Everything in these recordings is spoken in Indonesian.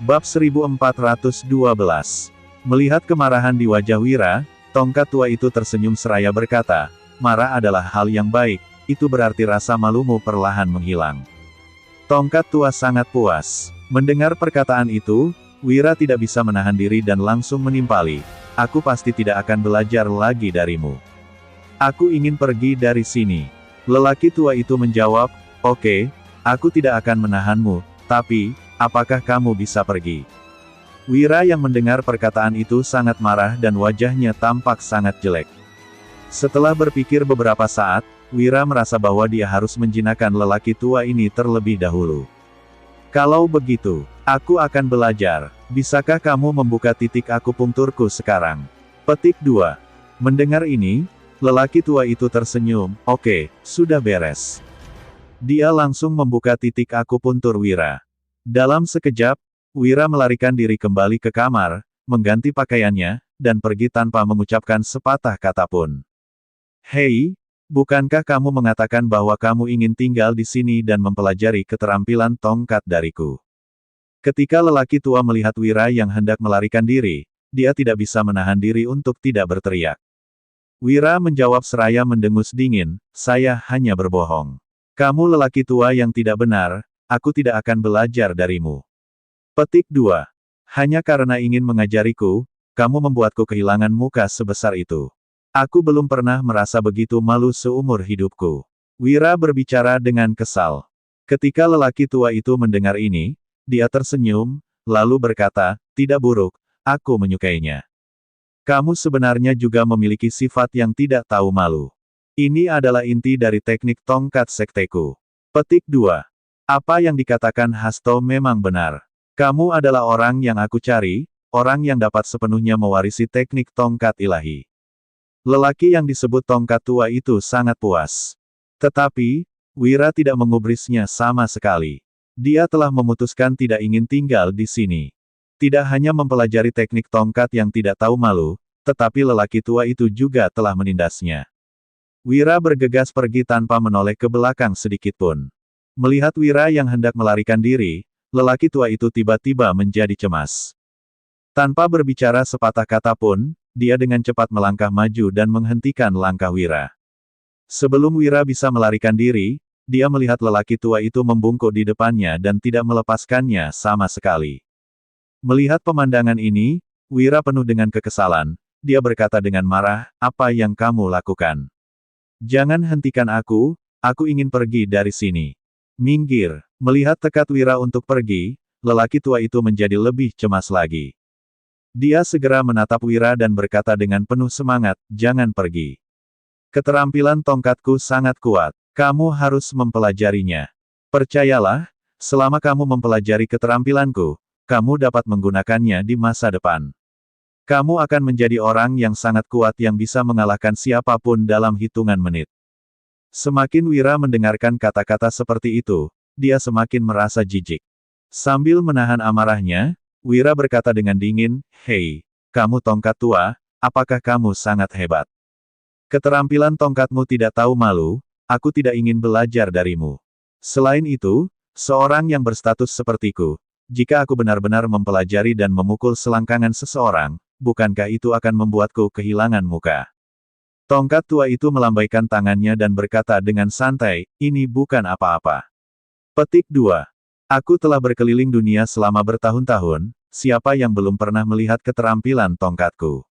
Bab 1412. Melihat kemarahan di wajah Wira, tongkat tua itu tersenyum seraya berkata, marah adalah hal yang baik, itu berarti rasa malumu perlahan menghilang. Tongkat tua sangat puas. Mendengar perkataan itu, Wira tidak bisa menahan diri dan langsung menimpali. Aku pasti tidak akan belajar lagi darimu. Aku ingin pergi dari sini. Lelaki tua itu menjawab, oke, aku tidak akan menahanmu, tapi, apakah kamu bisa pergi? Wira yang mendengar perkataan itu sangat marah dan wajahnya tampak sangat jelek. Setelah berpikir beberapa saat, Wira merasa bahwa dia harus menjinakkan lelaki tua ini terlebih dahulu. Kalau begitu, aku akan belajar. Bisakah kamu membuka titik akupunkturku sekarang? Petik 2. Mendengar ini, lelaki tua itu tersenyum, oke, sudah beres. Dia langsung membuka titik akupuntur Wira. Dalam sekejap, Wira melarikan diri kembali ke kamar, mengganti pakaiannya, dan pergi tanpa mengucapkan sepatah kata pun. Hei, bukankah kamu mengatakan bahwa kamu ingin tinggal di sini dan mempelajari keterampilan tongkat dariku? Ketika lelaki tua melihat Wira yang hendak melarikan diri, dia tidak bisa menahan diri untuk tidak berteriak. Wira menjawab seraya mendengus dingin, saya hanya berbohong. Kamu lelaki tua yang tidak benar, aku tidak akan belajar darimu. Petik 2. Hanya karena ingin mengajariku, kamu membuatku kehilangan muka sebesar itu. Aku belum pernah merasa begitu malu seumur hidupku. Wira berbicara dengan kesal. Ketika lelaki tua itu mendengar ini, dia tersenyum, lalu berkata, tidak buruk, aku menyukainya. Kamu sebenarnya juga memiliki sifat yang tidak tahu malu. Ini adalah inti dari teknik tongkat sekteku. Petik 2. Apa yang dikatakan Hasto memang benar. Kamu adalah orang yang aku cari, orang yang dapat sepenuhnya mewarisi teknik tongkat ilahi. Lelaki yang disebut tongkat tua itu sangat puas. Tetapi, Wira tidak mengubrisnya sama sekali. Dia telah memutuskan tidak ingin tinggal di sini. Tidak hanya mempelajari teknik tongkat yang tidak tahu malu, tetapi lelaki tua itu juga telah menindasnya. Wira bergegas pergi tanpa menoleh ke belakang sedikitpun. Melihat Wira yang hendak melarikan diri, lelaki tua itu tiba-tiba menjadi cemas. Tanpa berbicara sepatah kata pun, dia dengan cepat melangkah maju dan menghentikan langkah Wira. Sebelum Wira bisa melarikan diri, dia melihat lelaki tua itu membungkuk di depannya dan tidak melepaskannya sama sekali. Melihat pemandangan ini, Wira penuh dengan kekesalan. Dia berkata dengan marah, apa yang kamu lakukan? Jangan hentikan aku ingin pergi dari sini. Minggir. Melihat tekad Wira untuk pergi, lelaki tua itu menjadi lebih cemas lagi. Dia segera menatap Wira dan berkata dengan penuh semangat, jangan pergi. Keterampilan tongkatku sangat kuat. Kamu harus mempelajarinya. Percayalah, selama kamu mempelajari keterampilanku, kamu dapat menggunakannya di masa depan. Kamu akan menjadi orang yang sangat kuat yang bisa mengalahkan siapapun dalam hitungan menit. Semakin Wira mendengarkan kata-kata seperti itu, dia semakin merasa jijik. Sambil menahan amarahnya, Wira berkata dengan dingin, hei, kamu tongkat tua, apakah kamu sangat hebat? Keterampilan tongkatmu tidak tahu malu, aku tidak ingin belajar darimu. Selain itu, seorang yang berstatus sepertiku, jika aku benar-benar mempelajari dan memukul selangkangan seseorang, bukankah itu akan membuatku kehilangan muka? Tongkat tua itu melambaikan tangannya dan berkata dengan santai, ini bukan apa-apa. Petik 2. Aku telah berkeliling dunia selama bertahun-tahun, siapa yang belum pernah melihat keterampilan tongkatku?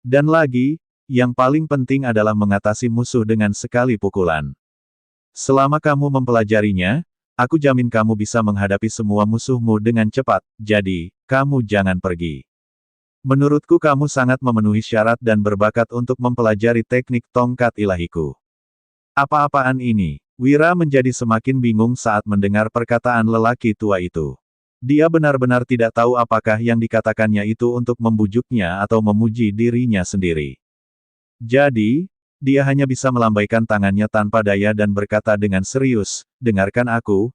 Dan lagi, yang paling penting adalah mengatasi musuh dengan sekali pukulan. Selama kamu mempelajarinya, aku jamin kamu bisa menghadapi semua musuhmu dengan cepat, jadi, kamu jangan pergi. Menurutku kamu sangat memenuhi syarat dan berbakat untuk mempelajari teknik tongkat ilahiku. Apa-apaan ini? Wira menjadi semakin bingung saat mendengar perkataan lelaki tua itu. Dia benar-benar tidak tahu apakah yang dikatakannya itu untuk membujuknya atau memuji dirinya sendiri. Jadi, dia hanya bisa melambaikan tangannya tanpa daya dan berkata dengan serius, dengarkan aku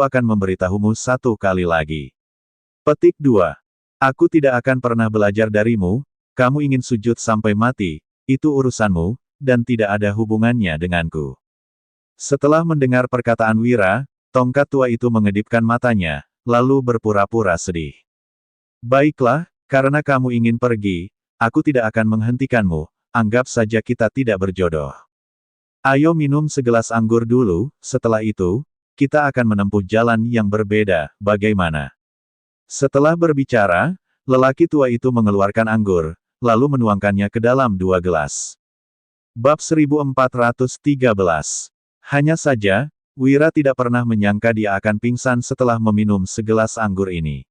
akan memberitahumu satu kali lagi. Petik 2. Aku tidak akan pernah belajar darimu, kamu ingin sujud sampai mati, itu urusanmu, dan tidak ada hubungannya denganku. Setelah mendengar perkataan Wira, tongkat tua itu mengedipkan matanya, lalu berpura-pura sedih. Baiklah, karena kamu ingin pergi, aku tidak akan menghentikanmu, anggap saja kita tidak berjodoh. Ayo minum segelas anggur dulu, setelah itu, kita akan menempuh jalan yang berbeda, bagaimana? Setelah berbicara, lelaki tua itu mengeluarkan anggur, lalu menuangkannya ke dalam 2 gelas. Bab 1413. Hanya saja, Wira tidak pernah menyangka dia akan pingsan setelah meminum segelas anggur ini.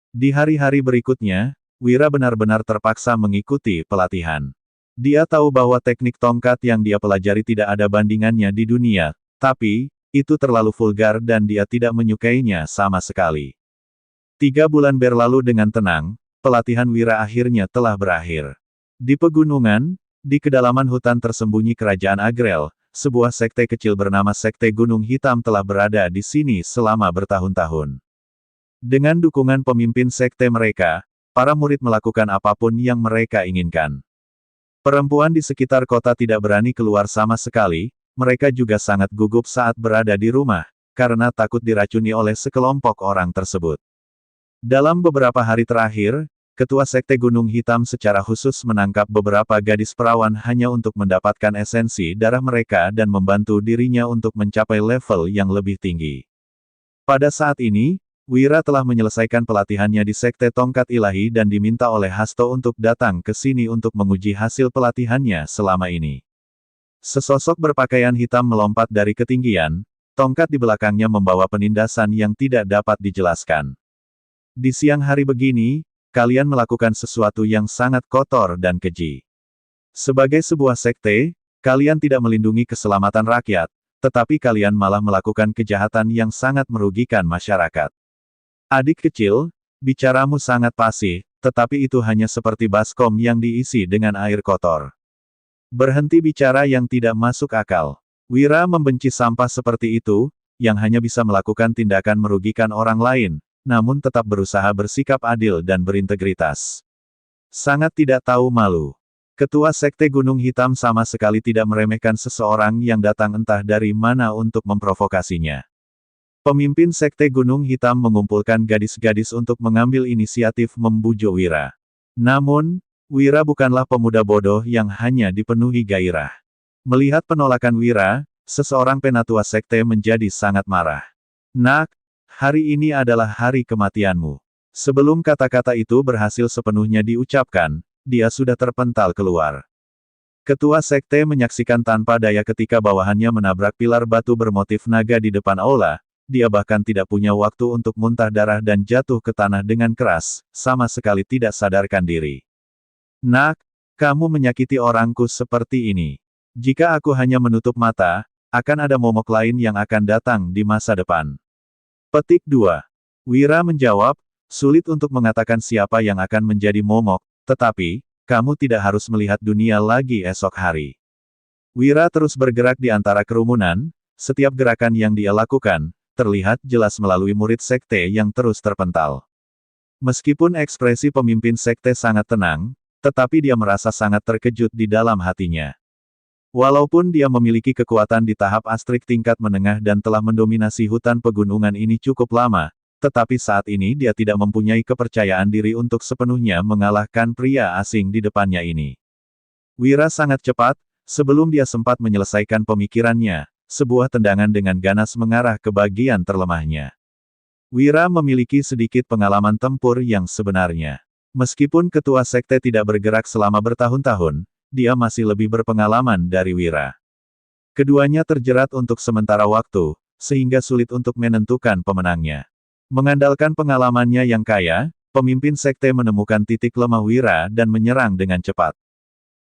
Di hari-hari berikutnya, Wira benar-benar terpaksa mengikuti pelatihan. Dia tahu bahwa teknik tongkat yang dia pelajari tidak ada bandingannya di dunia, tapi, itu terlalu vulgar dan dia tidak menyukainya sama sekali. 3 bulan berlalu dengan tenang, pelatihan Wira akhirnya telah berakhir. Di pegunungan, di kedalaman hutan tersembunyi kerajaan Agrel, sebuah sekte kecil bernama Sekte Gunung Hitam telah berada di sini selama bertahun-tahun. Dengan dukungan pemimpin sekte mereka, para murid melakukan apapun yang mereka inginkan. Perempuan di sekitar kota tidak berani keluar sama sekali, mereka juga sangat gugup saat berada di rumah, karena takut diracuni oleh sekelompok orang tersebut. Dalam beberapa hari terakhir, Ketua Sekte Gunung Hitam secara khusus menangkap beberapa gadis perawan hanya untuk mendapatkan esensi darah mereka dan membantu dirinya untuk mencapai level yang lebih tinggi. Pada saat ini, Wira telah menyelesaikan pelatihannya di Sekte Tongkat Ilahi dan diminta oleh Hasto untuk datang ke sini untuk menguji hasil pelatihannya selama ini. Sesosok berpakaian hitam melompat dari ketinggian, tongkat di belakangnya membawa penindasan yang tidak dapat dijelaskan. Di siang hari begini, kalian melakukan sesuatu yang sangat kotor dan keji. Sebagai sebuah sekte, kalian tidak melindungi keselamatan rakyat, tetapi kalian malah melakukan kejahatan yang sangat merugikan masyarakat. Adik kecil, bicaramu sangat fasih, tetapi itu hanya seperti baskom yang diisi dengan air kotor. Berhenti bicara yang tidak masuk akal. Wira membenci sampah seperti itu, yang hanya bisa melakukan tindakan merugikan orang lain, namun tetap berusaha bersikap adil dan berintegritas. Sangat tidak tahu malu. Ketua Sekte Gunung Hitam sama sekali tidak meremehkan seseorang yang datang entah dari mana untuk memprovokasinya. Pemimpin Sekte Gunung Hitam mengumpulkan gadis-gadis untuk mengambil inisiatif membujuk Wira. Namun, Wira bukanlah pemuda bodoh yang hanya dipenuhi gairah. Melihat penolakan Wira, seseorang penatua sekte menjadi sangat marah. Nak, hari ini adalah hari kematianmu. Sebelum kata-kata itu berhasil sepenuhnya diucapkan, dia sudah terpental keluar. Ketua sekte menyaksikan tanpa daya ketika bawahannya menabrak pilar batu bermotif naga di depan aula. Dia bahkan tidak punya waktu untuk muntah darah dan jatuh ke tanah dengan keras, sama sekali tidak sadarkan diri. Nak, kamu menyakiti orangku seperti ini. Jika aku hanya menutup mata, akan ada momok lain yang akan datang di masa depan. Petik 2. Wira menjawab, sulit untuk mengatakan siapa yang akan menjadi momok, tetapi, kamu tidak harus melihat dunia lagi esok hari. Wira terus bergerak di antara kerumunan, setiap gerakan yang dia lakukan, terlihat jelas melalui murid sekte yang terus terpental. Meskipun ekspresi pemimpin sekte sangat tenang, tetapi dia merasa sangat terkejut di dalam hatinya. Walaupun dia memiliki kekuatan di tahap astrik tingkat menengah dan telah mendominasi hutan pegunungan ini cukup lama, tetapi saat ini dia tidak mempunyai kepercayaan diri untuk sepenuhnya mengalahkan pria asing di depannya ini. Wira sangat cepat, sebelum dia sempat menyelesaikan pemikirannya, sebuah tendangan dengan ganas mengarah ke bagian terlemahnya. Wira memiliki sedikit pengalaman tempur yang sebenarnya. Meskipun ketua sekte tidak bergerak selama bertahun-tahun, dia masih lebih berpengalaman dari Wira. Keduanya terjerat untuk sementara waktu, sehingga sulit untuk menentukan pemenangnya. Mengandalkan pengalamannya yang kaya, pemimpin sekte menemukan titik lemah Wira dan menyerang dengan cepat.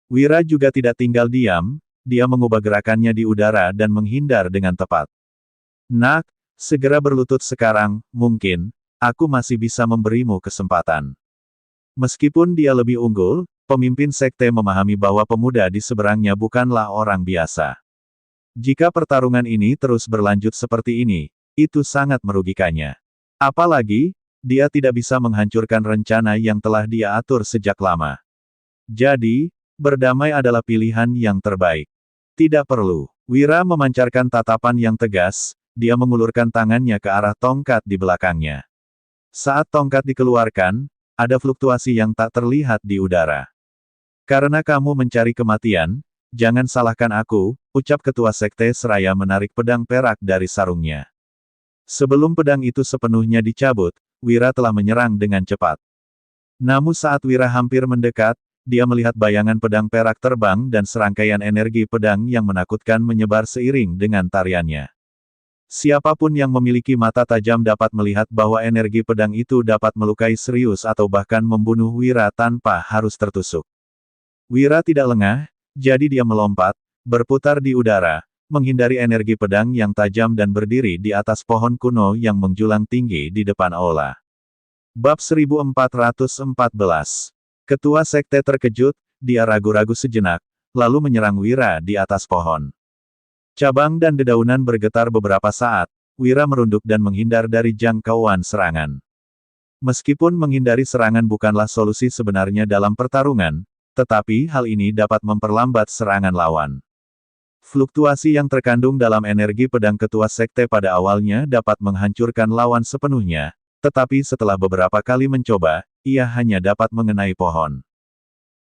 Wira juga tidak tinggal diam, dia mengubah gerakannya di udara dan menghindar dengan tepat. Nak, segera berlutut sekarang, mungkin, aku masih bisa memberimu kesempatan. Meskipun dia lebih unggul, pemimpin sekte memahami bahwa pemuda di seberangnya bukanlah orang biasa. Jika pertarungan ini terus berlanjut seperti ini, itu sangat merugikannya. Apalagi, dia tidak bisa menghancurkan rencana yang telah dia atur sejak lama. Jadi, berdamai adalah pilihan yang terbaik. Tidak perlu. Wira memancarkan tatapan yang tegas, dia mengulurkan tangannya ke arah tongkat di belakangnya. Saat tongkat dikeluarkan, ada fluktuasi yang tak terlihat di udara. Karena kamu mencari kematian, jangan salahkan aku, ucap ketua sekte seraya menarik pedang perak dari sarungnya. Sebelum pedang itu sepenuhnya dicabut, Wira telah menyerang dengan cepat. Namun saat Wira hampir mendekat, dia melihat bayangan pedang perak terbang dan serangkaian energi pedang yang menakutkan menyebar seiring dengan tariannya. Siapapun yang memiliki mata tajam dapat melihat bahwa energi pedang itu dapat melukai serius atau bahkan membunuh Wira tanpa harus tertusuk. Wira tidak lengah, jadi dia melompat, berputar di udara, menghindari energi pedang yang tajam dan berdiri di atas pohon kuno yang menjulang tinggi di depan aula. Bab 1414. Ketua sekte terkejut, dia ragu-ragu sejenak, lalu menyerang Wira di atas pohon. Cabang dan dedaunan bergetar beberapa saat, Wira merunduk dan menghindar dari jangkauan serangan. Meskipun menghindari serangan bukanlah solusi sebenarnya dalam pertarungan, tetapi hal ini dapat memperlambat serangan lawan. Fluktuasi yang terkandung dalam energi pedang ketua sekte pada awalnya dapat menghancurkan lawan sepenuhnya, tetapi setelah beberapa kali mencoba, ia hanya dapat mengenai pohon.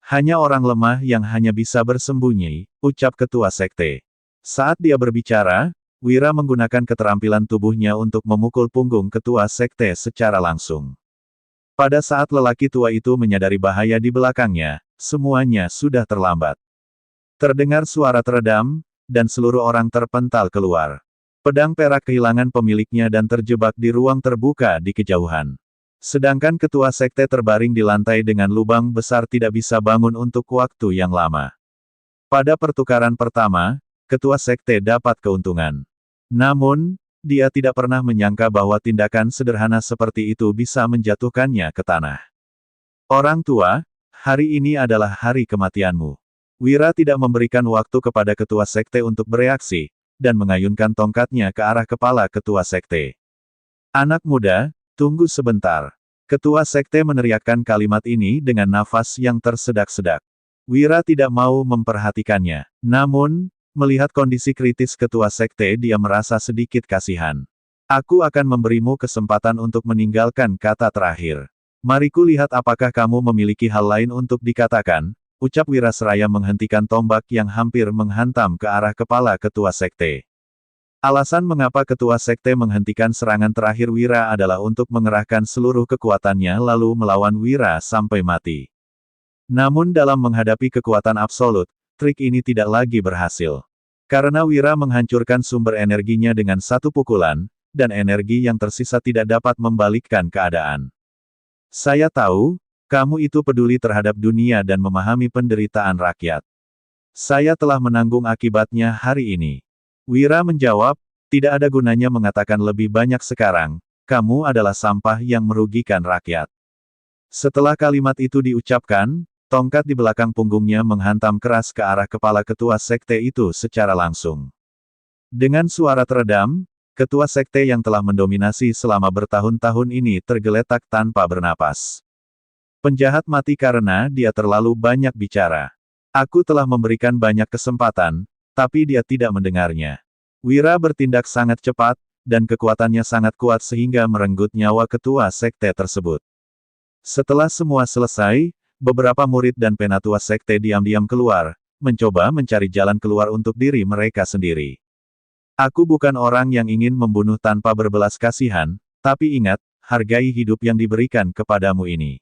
Hanya orang lemah yang hanya bisa bersembunyi, ucap ketua sekte. Saat dia berbicara, Wira menggunakan keterampilan tubuhnya untuk memukul punggung ketua sekte secara langsung. Pada saat lelaki tua itu menyadari bahaya di belakangnya, semuanya sudah terlambat. Terdengar suara teredam, dan seluruh orang terpental keluar. Pedang perak kehilangan pemiliknya dan terjebak di ruang terbuka di kejauhan. Sedangkan ketua sekte terbaring di lantai dengan lubang besar tidak bisa bangun untuk waktu yang lama. Pada pertukaran pertama, ketua sekte dapat keuntungan. Namun, dia tidak pernah menyangka bahwa tindakan sederhana seperti itu bisa menjatuhkannya ke tanah. Orang tua, hari ini adalah hari kematianmu. Wira tidak memberikan waktu kepada ketua sekte untuk bereaksi, dan mengayunkan tongkatnya ke arah kepala ketua sekte. Anak muda, tunggu sebentar. Ketua sekte meneriakkan kalimat ini dengan nafas yang tersedak-sedak. Wira tidak mau memperhatikannya. Namun, melihat kondisi kritis ketua sekte dia merasa sedikit kasihan. Aku akan memberimu kesempatan untuk meninggalkan kata terakhir. Mariku lihat apakah kamu memiliki hal lain untuk dikatakan, ucap Wira seraya menghentikan tombak yang hampir menghantam ke arah kepala ketua sekte. Alasan mengapa ketua sekte menghentikan serangan terakhir Wira adalah untuk mengerahkan seluruh kekuatannya lalu melawan Wira sampai mati. Namun dalam menghadapi kekuatan absolut, trik ini tidak lagi berhasil. Karena Wira menghancurkan sumber energinya dengan satu pukulan, dan energi yang tersisa tidak dapat membalikkan keadaan. Saya tahu, kamu itu peduli terhadap dunia dan memahami penderitaan rakyat. Saya telah menanggung akibatnya hari ini. Wira menjawab, tidak ada gunanya mengatakan lebih banyak sekarang, kamu adalah sampah yang merugikan rakyat. Setelah kalimat itu diucapkan, tongkat di belakang punggungnya menghantam keras ke arah kepala ketua sekte itu secara langsung. Dengan suara teredam, ketua sekte yang telah mendominasi selama bertahun-tahun ini tergeletak tanpa bernapas. Penjahat mati karena dia terlalu banyak bicara. Aku telah memberikan banyak kesempatan, tapi dia tidak mendengarnya. Wira bertindak sangat cepat, dan kekuatannya sangat kuat sehingga merenggut nyawa ketua sekte tersebut. Setelah semua selesai, beberapa murid dan penatua sekte diam-diam keluar, mencoba mencari jalan keluar untuk diri mereka sendiri. Aku bukan orang yang ingin membunuh tanpa berbelas kasihan, tapi ingat, hargai hidup yang diberikan kepadamu ini.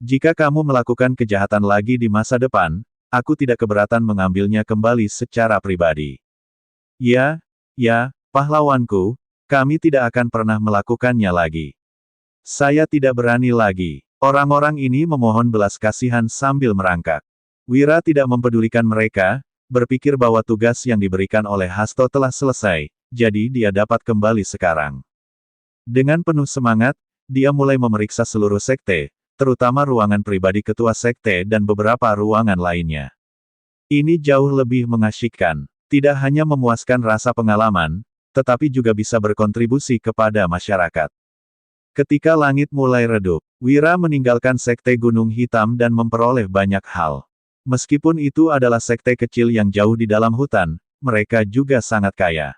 Jika kamu melakukan kejahatan lagi di masa depan, aku tidak keberatan mengambilnya kembali secara pribadi. Ya, pahlawanku, kami tidak akan pernah melakukannya lagi. Saya tidak berani lagi. Orang-orang ini memohon belas kasihan sambil merangkak. Wira tidak mempedulikan mereka, berpikir bahwa tugas yang diberikan oleh Hasto telah selesai, jadi dia dapat kembali sekarang. Dengan penuh semangat, dia mulai memeriksa seluruh sekte, terutama ruangan pribadi ketua sekte dan beberapa ruangan lainnya. Ini jauh lebih mengasyikkan. Tidak hanya memuaskan rasa pengalaman, tetapi juga bisa berkontribusi kepada masyarakat. Ketika langit mulai redup, Wira meninggalkan sekte Gunung Hitam dan memperoleh banyak hal. Meskipun itu adalah sekte kecil yang jauh di dalam hutan, mereka juga sangat kaya.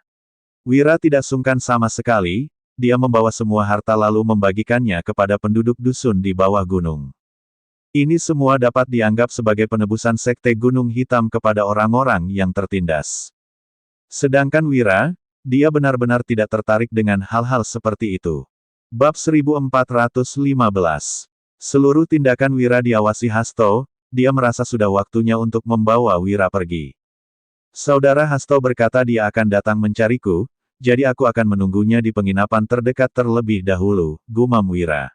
Wira tidak sungkan sama sekali, dia membawa semua harta lalu membagikannya kepada penduduk dusun di bawah gunung. Ini semua dapat dianggap sebagai penebusan Sekte Gunung Hitam kepada orang-orang yang tertindas. Sedangkan Wira, dia benar-benar tidak tertarik dengan hal-hal seperti itu. Bab 1415. Seluruh tindakan Wira diawasi Hasto, dia merasa sudah waktunya untuk membawa Wira pergi. Saudara Hasto berkata dia akan datang mencariku, jadi aku akan menunggunya di penginapan terdekat terlebih dahulu, gumam Wira.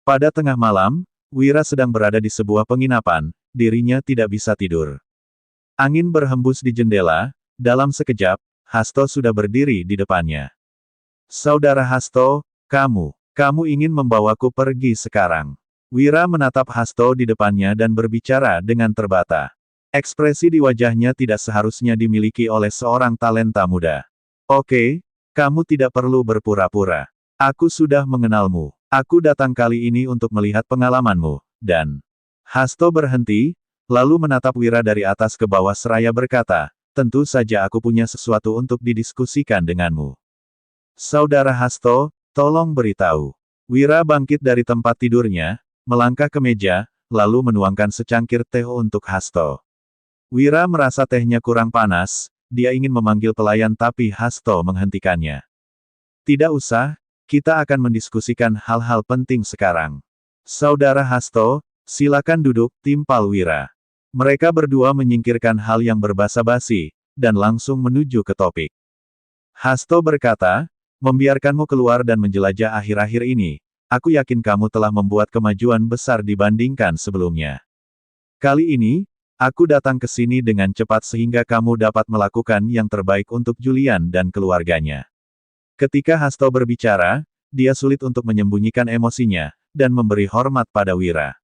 Pada tengah malam, Wira sedang berada di sebuah penginapan, dirinya tidak bisa tidur. Angin berhembus di jendela, dalam sekejap, Hasto sudah berdiri di depannya. Saudara Hasto, kamu ingin membawaku pergi sekarang. Wira menatap Hasto di depannya dan berbicara dengan terbata. Ekspresi di wajahnya tidak seharusnya dimiliki oleh seorang talenta muda. Oke, kamu tidak perlu berpura-pura. Aku sudah mengenalmu. Aku datang kali ini untuk melihat pengalamanmu, dan... Hasto berhenti, lalu menatap Wira dari atas ke bawah seraya berkata, tentu saja aku punya sesuatu untuk didiskusikan denganmu. Saudara Hasto, tolong beritahu. Wira bangkit dari tempat tidurnya, melangkah ke meja, lalu menuangkan secangkir teh untuk Hasto. Wira merasa tehnya kurang panas, dia ingin memanggil pelayan tapi Hasto menghentikannya. Tidak usah, kita akan mendiskusikan hal-hal penting sekarang. Saudara Hasto, silakan duduk, timpal Wira. Mereka berdua menyingkirkan hal yang berbasa-basi, dan langsung menuju ke topik. Hasto berkata, membiarkanmu keluar dan menjelajah akhir-akhir ini, aku yakin kamu telah membuat kemajuan besar dibandingkan sebelumnya. Kali ini, aku datang ke sini dengan cepat sehingga kamu dapat melakukan yang terbaik untuk Julian dan keluarganya. Ketika Hasto berbicara, dia sulit untuk menyembunyikan emosinya, dan memberi hormat pada Wira.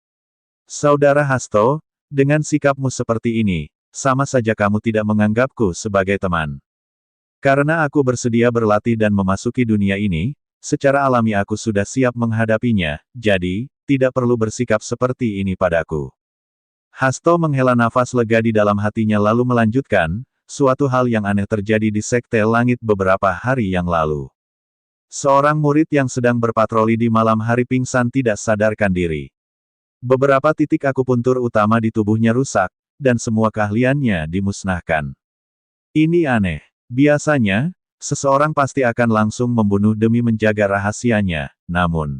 Saudara Hasto, dengan sikapmu seperti ini, sama saja kamu tidak menganggapku sebagai teman. Karena aku bersedia berlatih dan memasuki dunia ini, secara alami aku sudah siap menghadapinya, jadi, tidak perlu bersikap seperti ini padaku. Hasto menghela nafas lega di dalam hatinya lalu melanjutkan, suatu hal yang aneh terjadi di Sekte Langit beberapa hari yang lalu. Seorang murid yang sedang berpatroli di malam hari pingsan tidak sadarkan diri. Beberapa titik akupuntur utama di tubuhnya rusak, dan semua keahliannya dimusnahkan. Ini aneh. Biasanya, seseorang pasti akan langsung membunuh demi menjaga rahasianya, namun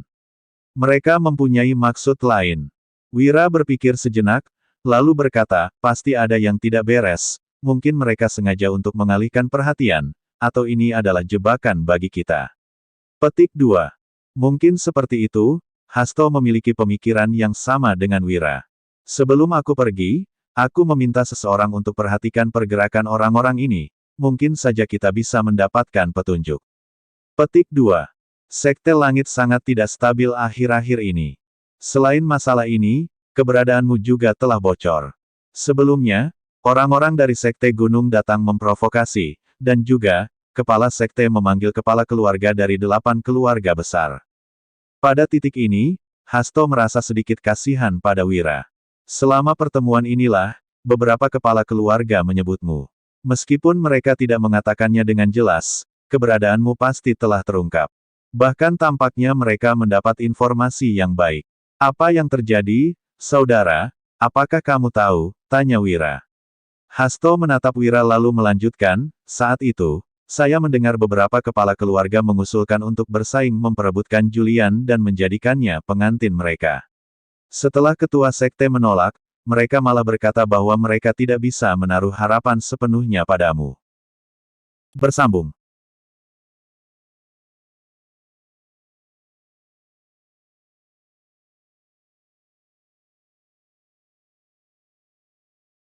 mereka mempunyai maksud lain. Wira berpikir sejenak, lalu berkata, pasti ada yang tidak beres, mungkin mereka sengaja untuk mengalihkan perhatian, atau ini adalah jebakan bagi kita. Petik 2. Mungkin seperti itu, Hasto memiliki pemikiran yang sama dengan Wira. Sebelum aku pergi, aku meminta seseorang untuk perhatikan pergerakan orang-orang ini, mungkin saja kita bisa mendapatkan petunjuk. Petik 2. Sekte Langit sangat tidak stabil akhir-akhir ini. Selain masalah ini, keberadaanmu juga telah bocor. Sebelumnya, orang-orang dari Sekte Gunung datang memprovokasi, dan juga, kepala Sekte memanggil kepala keluarga dari 8 keluarga besar. Pada titik ini, Hasto merasa sedikit kasihan pada Wira. Selama pertemuan inilah, beberapa kepala keluarga menyebutmu. Meskipun mereka tidak mengatakannya dengan jelas, keberadaanmu pasti telah terungkap. Bahkan tampaknya mereka mendapat informasi yang baik. Apa yang terjadi, saudara? Apakah kamu tahu? Tanya Wira. Hasto menatap Wira lalu melanjutkan, saat itu, saya mendengar beberapa kepala keluarga mengusulkan untuk bersaing memperebutkan Julian dan menjadikannya pengantin mereka. Setelah ketua sekte menolak, mereka malah berkata bahwa mereka tidak bisa menaruh harapan sepenuhnya padamu. Bersambung.